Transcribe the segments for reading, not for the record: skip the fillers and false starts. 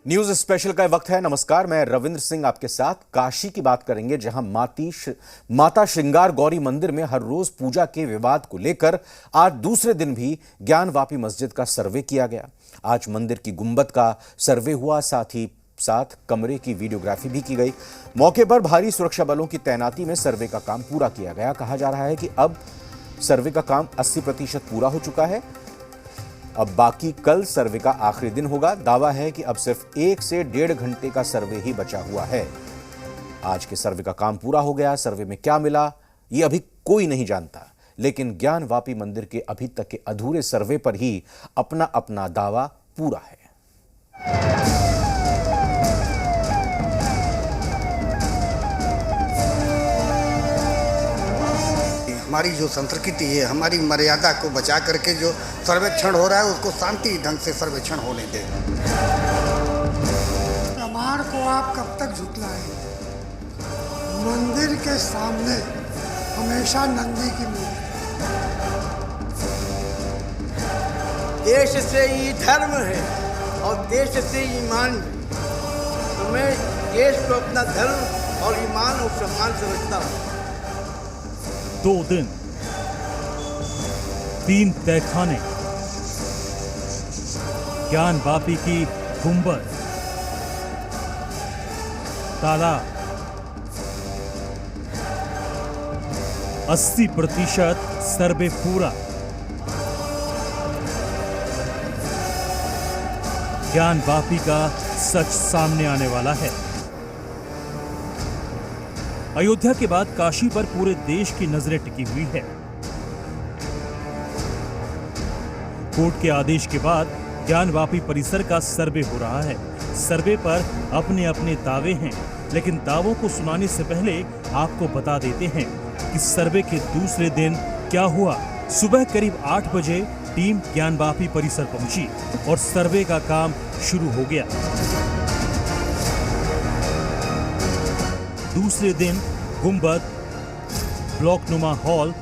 News special का वक्त है। नमस्कार, मैं रविंद्र सिंह आपके साथ। काशी की बात करेंगे, जहां माता श्रृंगार गौरी मंदिर में हर रोज पूजा के विवाद को लेकर आज दूसरे दिन भी ज्ञानवापी मस्जिद का सर्वे किया गया। आज मंदिर की गुंबद का सर्वे हुआ, साथ ही साथ कमरे की वीडियोग्राफी भी की गई। मौके पर भारी सुरक्षा बलों की तैनाती में सर्वे का काम पूरा किया गया। कहा जा रहा है कि अब सर्वे का काम 80% पूरा हो चुका है। अब बाकी कल सर्वे का आखिरी दिन होगा। दावा है कि अब सिर्फ 1 से 1.5 घंटे का सर्वे ही बचा हुआ है। आज के सर्वे का काम पूरा हो गया। सर्वे में क्या मिला ये अभी कोई नहीं जानता, लेकिन ज्ञानवापी मंदिर के अभी तक के अधूरे सर्वे पर ही अपना अपना दावा पूरा है। हमारी जो संस्कृति है, हमारी मर्यादा को बचा करके जो सर्वेक्षण हो रहा है उसको शांति ढंग से सर्वेक्षण होने दें। प्रमाण को आप कब तक झुठलाएं? मंदिर के सामने हमेशा नंदी की मूर्ति। देश से ही धर्म है और देश से ईमान है। तो मैं देश को अपना धर्म और ईमान और सम्मान समझता हूँ। 2 दिन 3 तहखाने, ज्ञानवापी की गुंबद, तालाब, 80% सर्वे पूरा। ज्ञानवापी का सच सामने आने वाला है। अयोध्या के बाद काशी पर पूरे देश की नजरें टिकी हुई है। कोर्ट के आदेश के बाद ज्ञानवापी परिसर का सर्वे हो रहा है। सर्वे पर अपने अपने दावे हैं, लेकिन दावों को सुनाने से पहले आपको बता देते हैं कि सर्वे के दूसरे दिन क्या हुआ। सुबह करीब 8 बजे टीम ज्ञानवापी परिसर पहुंची और सर्वे का काम शुरू हो गया। दूसरे दिन गुंबद, ब्लॉकनुमा हॉल,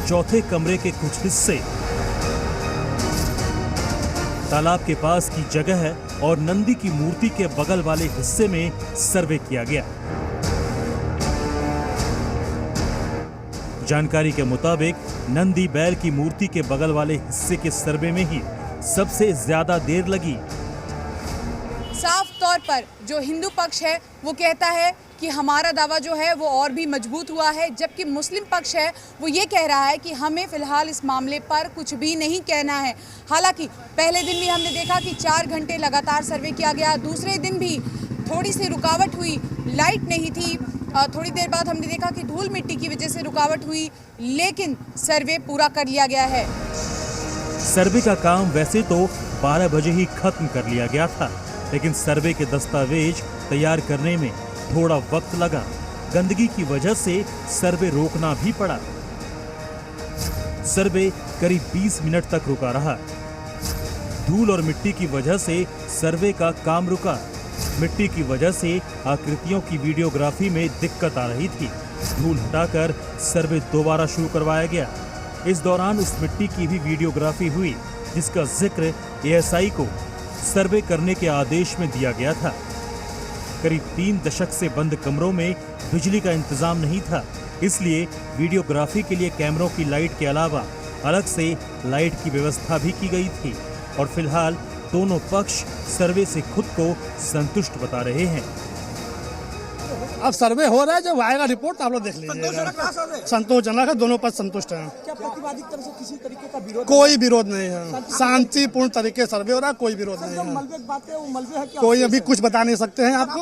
चौथे कमरे के कुछ हिस्से, तालाब के पास की जगह और नंदी की मूर्ति के बगल वाले हिस्से में सर्वे किया गया। जानकारी के मुताबिक नंदी बैल की मूर्ति के बगल वाले हिस्से के सर्वे में ही सबसे ज्यादा देर लगी। साफ तौर पर जो हिंदू पक्ष है वो कहता है कि हमारा दावा जो है वो और भी मजबूत हुआ है, जबकि मुस्लिम पक्ष है वो ये कह रहा है कि हमें फिलहाल इस मामले पर कुछ भी नहीं कहना है। हालांकि पहले दिन भी हमने देखा कि 4 घंटे लगातार सर्वे किया गया। दूसरे दिन भी थोड़ी सी रुकावट हुई, लाइट नहीं थी। थोड़ी देर बाद हमने देखा कि धूल मिट्टी की वजह से रुकावट हुई, लेकिन सर्वे पूरा कर लिया गया है। सर्वे का काम वैसे तो 12 बजे ही खत्म कर लिया गया था, लेकिन सर्वे के दस्तावेज तैयार करने में थोड़ा वक्त लगा। गंदगी की वजह से सर्वे रोकना भी पड़ा। सर्वे करीब 20 मिनट तक रुका रहा। धूल और मिट्टी की वजह से सर्वे का काम रुका। मिट्टी की वजह से आकृतियों की वीडियोग्राफी में दिक्कत आ रही थी। धूल हटाकर सर्वे दोबारा शुरू करवाया गया। इस दौरान उस मिट्टी की भी वीडियोग्राफी हुई जिसका जिक्र एएसआई को सर्वे करने के आदेश में दिया गया था। करीब 3 दशक से बंद कमरों में बिजली का इंतजाम नहीं था, इसलिए वीडियोग्राफी के लिए कैमरों की लाइट के अलावा अलग से लाइट की व्यवस्था भी की गई थी। और फिलहाल दोनों पक्ष सर्वे से खुद को संतुष्ट बता रहे हैं। अब सर्वे हो रहा है, जब आएगा रिपोर्ट आप लोग देख लीजिएगा। संतोषजनक है, दोनों पक्ष संतुष्ट हैं। क्या प्रतिवादी तरफ से किसी तरीके का विरोध? कोई विरोध नहीं है, शांतिपूर्ण तरीके से सर्वे हो रहा है, कोई विरोध नहीं है। मलबे की बात है, वो मलबे है क्या? कोई अभी कुछ बता नहीं सकते हैं आपको।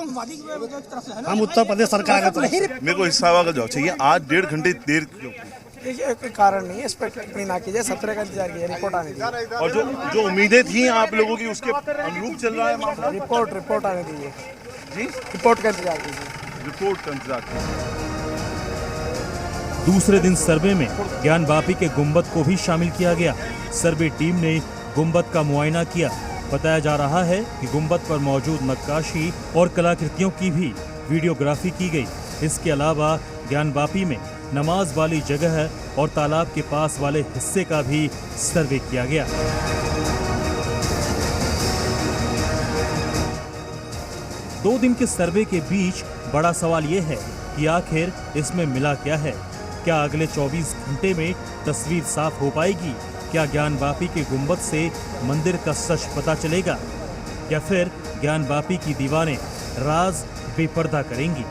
हम उत्तर प्रदेश सरकार का मेरे को इस सवाल का जवाब चाहिए। आज 1.5 घंटे देर क्यों? कोई कारण नहीं है, इस पर टिप्पणी ना कीजिए। 17 का इंतजार कीजिए, रिपोर्ट आने दीजिए। और जो उम्मीदें थी आप लोगों की उसके अनुरूप चल रहा है मामला? रिपोर्ट आने दीजिए जी, रिपोर्ट का इंतजार कीजिए। रिपोर्ट का इंतजार कीजिए। दूसरे दिन सर्वे में ज्ञानवापी के गुंबद को भी शामिल किया गया। सर्वे टीम ने गुंबद का मुआयना किया। बताया जा रहा है कि गुंबद पर मौजूद नक्काशी और कलाकृतियों की भी वीडियोग्राफी की गई। इसके अलावा ज्ञानवापी में नमाज वाली जगह और तालाब के पास वाले हिस्से का भी सर्वे किया गया। 2 दिन के सर्वे के बीच बड़ा सवाल ये है कि आखिर इसमें मिला क्या है। क्या अगले 24 घंटे में तस्वीर साफ हो पाएगी? क्या ज्ञानवापी के गुंबद से मंदिर का सच पता चलेगा, या फिर ज्ञानवापी की दीवारें राज बेपर्दा करेंगी?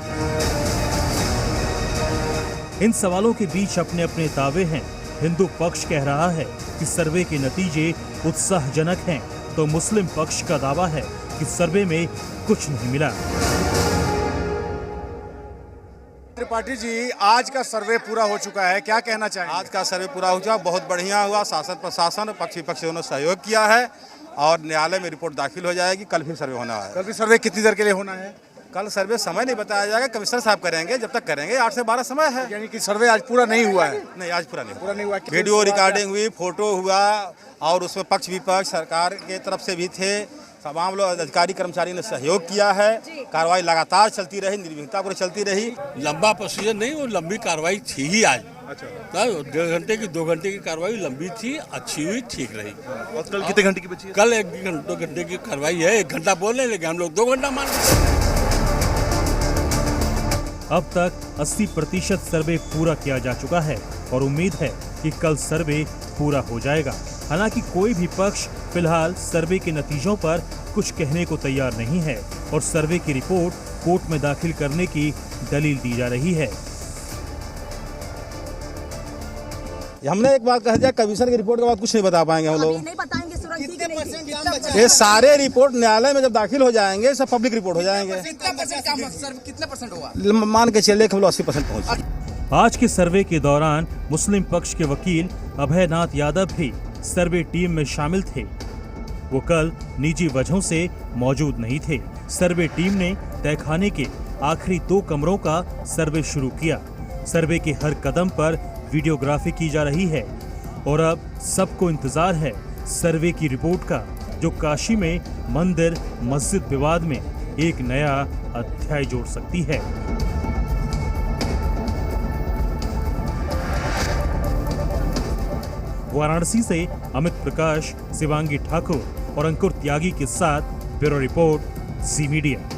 इन सवालों के बीच अपने अपने दावे हैं। हिंदू पक्ष कह रहा है कि सर्वे के नतीजे उत्साहजनक हैं, तो मुस्लिम पक्ष का दावा है कि सर्वे में कुछ नहीं मिला। त्रिपाठी जी, आज का सर्वे पूरा हो चुका है, क्या कहना चाहेंगे? आज का सर्वे पूरा हो चुका, बहुत बढ़िया हुआ। शासन प्रशासन और पक्ष विपक्ष दोनों सहयोग किया है और न्यायालय में रिपोर्ट दाखिल हो जाएगी। कल फिर सर्वे होना है। कल भी सर्वे कितनी देर के लिए होना है? कल सर्वे समय नहीं बताया जाएगा, कमिश्नर साहब करेंगे, जब तक करेंगे 8 से 12 समय है। यानी कि सर्वे आज पूरा नहीं हुआ है? नहीं, आज पूरा नहीं हुआ। वीडियो रिकॉर्डिंग हुई, फोटो हुआ और उसमें पक्ष विपक्ष सरकार के तरफ से भी थे। तमाम लोग अधिकारी कर्मचारी ने सहयोग किया है। कार्रवाई लगातार चलती रही, निर्विघ्नता पूरी चलती रही। लंबा प्रोसीजर नहीं, वो लंबी कार्रवाई थी ही आज। अच्छा, 2 घंटे की कार्रवाई लंबी थी, अच्छी हुई, ठीक रही। और कल कितने घंटे की बची है? कल 1 घंटे की कार्रवाई है। 1 घंटा बोल रहे लेकिन हम लोग 2 घंटा मान रहे। अब तक 80% सर्वे पूरा किया जा चुका है और उम्मीद है कि कल सर्वे पूरा हो जाएगा। हालांकि कोई भी पक्ष फिलहाल सर्वे के नतीजों पर कुछ कहने को तैयार नहीं है और सर्वे की रिपोर्ट कोर्ट में दाखिल करने की दलील दी जा रही है। हमने एक बात कह दिया, कमीशन की रिपोर्ट के बाद कुछ नहीं बता पाएंगे हम लोग। नहीं बताएंगे ये सारे रिपोर्ट न्यायालय में जब दाखिल हो जाएंगे, सब पब्लिक रिपोर्ट हो जाएंगे। कितना परसेंट हुआ? मान के चलिए कि हम लोग 80% पहुँच। आज के सर्वे के दौरान मुस्लिम पक्ष के वकील अभयनाथ यादव भी सर्वे टीम में शामिल थे। वो कल निजी वजहों से मौजूद नहीं थे। सर्वे टीम ने तहखाने के आखिरी 2 कमरों का सर्वे शुरू किया। सर्वे के हर कदम पर वीडियोग्राफी की जा रही है और अब सबको इंतजार है सर्वे की रिपोर्ट का, जो काशी में मंदिर मस्जिद विवाद में एक नया अध्याय जोड़ सकती है। वाराणसी से अमित प्रकाश, शिवांगी ठाकुर और अंकुर त्यागी के साथ ब्यूरो रिपोर्ट, जी मीडिया।